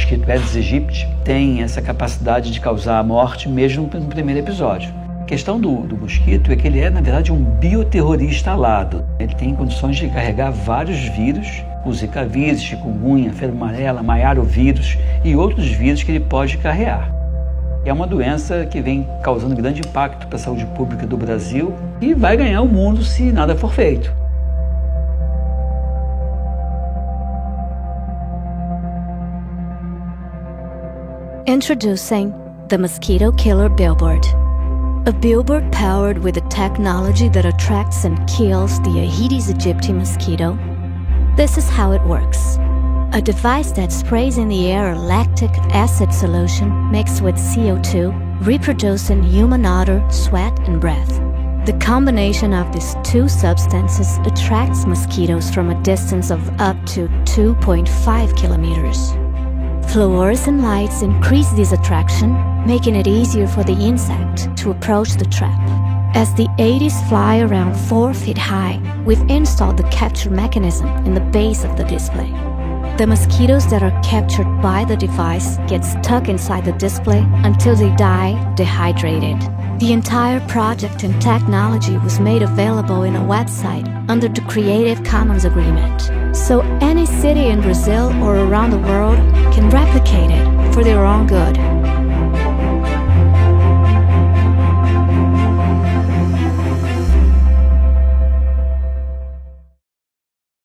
mosquito Aedes aegypti tem essa capacidade de causar a morte mesmo no primeiro episódio. A questão do mosquito é que ele é, na verdade, um bioterrorista alado. Ele tem condições de carregar vários vírus, o Zika vírus, chikungunya, febre amarela, maiarovírus e outros vírus que ele pode carrear. É uma doença que vem causando grande impacto para a saúde pública do Brasil e vai ganhar o mundo se nada for feito. Introducing the Mosquito Killer Billboard. A billboard powered with a technology that attracts and kills the Aedes aegypti mosquito. This is how it works. A device that sprays in the air a lactic acid solution mixed with CO2, reproducing human odor, sweat, and breath. The combination of these two substances attracts mosquitoes from a distance of up to 2.5 kilometers. Fluorescent lights increase this attraction, making it easier for the insect to approach the trap. As the Aedes fly around 4 feet high, we've installed the capture mechanism in the base of the display. The mosquitoes that are captured by the device get stuck inside the display until they die dehydrated. The entire project and technology was made available in a website under the Creative Commons Agreement, so any city in Brazil or around the world can replicate it for their own good.